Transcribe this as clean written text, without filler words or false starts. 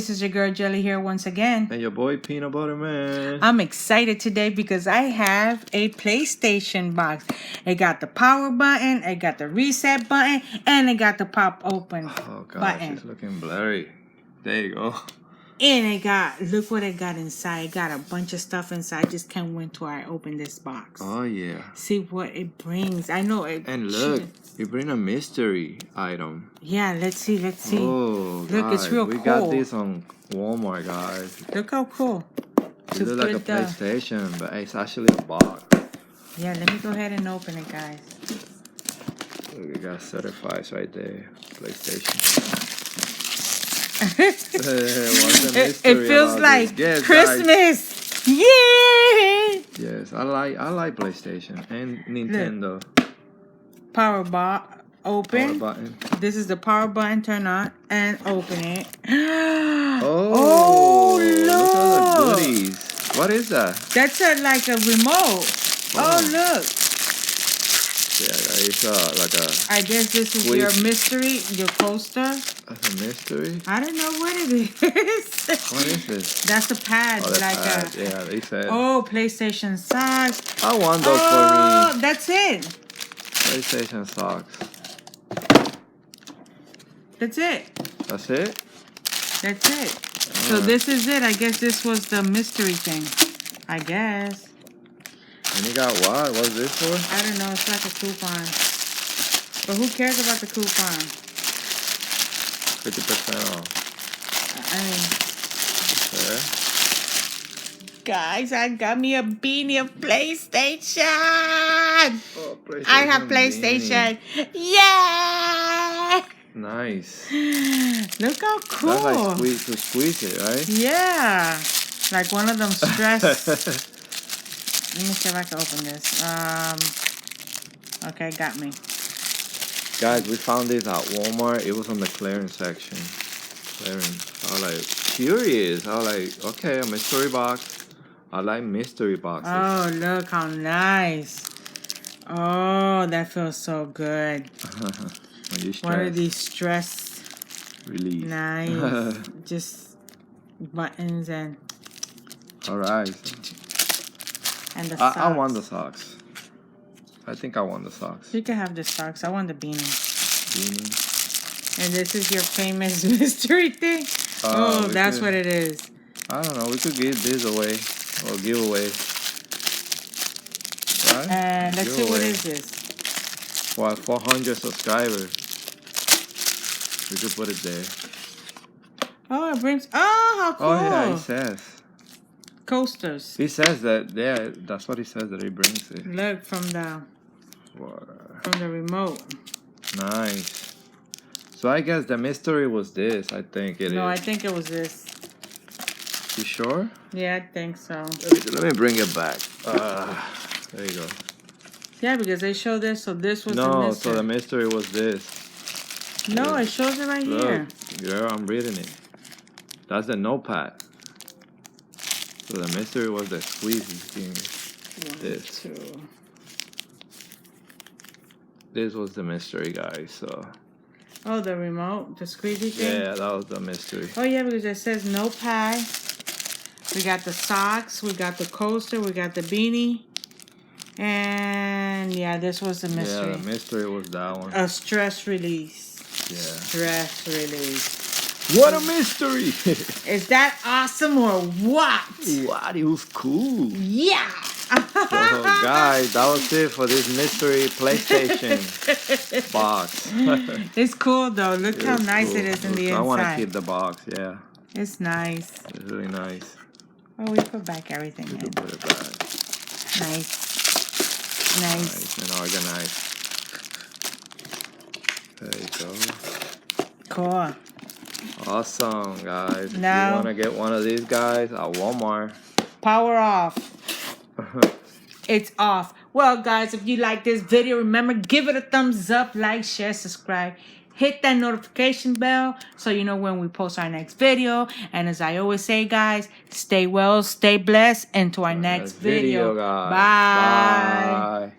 this is your girl Jelly here once again. And your boy Peanut Butter Man. I'm excited today because I have a PlayStation box. It got the power button, it got the reset button, and it got the pop open button. It's looking blurry. There you go. And it got, look what it got inside. It got a bunch of stuff inside. I just can't wait till I open this box. Oh yeah. See what it brings. I know it. And look, you bring a mystery item. Yeah, let's see. Oh, look, guys, it's real cool. We got this on Walmart, guys. Look how cool. It looks like a PlayStation, but it's actually a box. Yeah, let me go ahead and open it, guys. Look, it got certified right there. PlayStation. It feels like Christmas. Guys. Yeah. Yes, I like PlayStation and Nintendo. Look. Power open. Power button. This is the power button. Turn on and open it. Oh, look at all the goodies. What is that? That's like a remote. Oh, look. Yeah, it's like a... I guess this is your mystery, your coaster. That's a mystery? I don't know what it is. What is this? That's a pad. Oh, pad. Yeah, they said. Oh, PlayStation socks. I want those for me. Oh, that's it. PlayStation socks. That's it. That's it? That's it. So this is it. I guess this was the mystery thing. I guess. And you got what? What's this for? I don't know. It's like a coupon. But who cares about the coupon? 50% off. Okay. Guys, I got me a beanie of PlayStation. Oh, PlayStation. I have PlayStation. Beanie. Yeah. Nice. Look how cool. That's like to squeeze it, right? Yeah. Like one of them stress. Let me see if I can open this. Okay, got me. Guys, we found this at Walmart. It was on the clearance section. Clearance. I was like curious. I was like, okay, a mystery box. I like mystery boxes. Oh, look how nice. Oh, that feels so good. When you stress. What are these stress? Relief. Nice. Just buttons and. All right. And the socks. I want the socks. I think I want the socks. You can have the socks. I want the beanie. Beanie. And this is your famous mystery thing? Oh, that's what it is. I don't know. We could give this away. Or give away. Right? And let's see, what is this? What, 400 subscribers. We could put it there. Oh, it brings... Oh, how cool. Oh, yeah, it says. Coasters. He says that, yeah, that's what he says that he brings it. Look, from the remote. Nice. So I guess the mystery was this. I think it is. No, I think it was this. You sure? Yeah, I think so. Let me bring it back. There you go. Yeah, because they showed this, so this was the mystery. No, so the mystery was this. No, it shows it right here. Girl, I'm reading it. That's the notepad. So the mystery was the squeezy thing. This. This was the mystery, guys. So. Oh, the remote, the squeezy thing. Yeah, that was the mystery. Oh yeah, because it says no pie. We got the socks. We got the coaster. We got the beanie. And yeah, this was the mystery. Yeah, the mystery was that one. A stress release. Yeah. Stress release. What a mystery! Is that awesome or what? What? It was cool. Yeah. So, guys, that was it for this mystery PlayStation box. It's cool though. Look how nice it is in the inside. I want to keep the box. Yeah. It's nice. It's really nice. Oh, we put back everything in. We put it back. Nice. Nice and organized. There you go. Cool. Awesome, guys. If now, you want to get one of these guys at Walmart. Power off. It's off. Well, guys, if you like this video, remember, give it a thumbs up, like, share, subscribe. Hit that notification bell so you know when we post our next video. And as I always say, guys, stay well, stay blessed. And to our next video. Guys. Bye. Bye.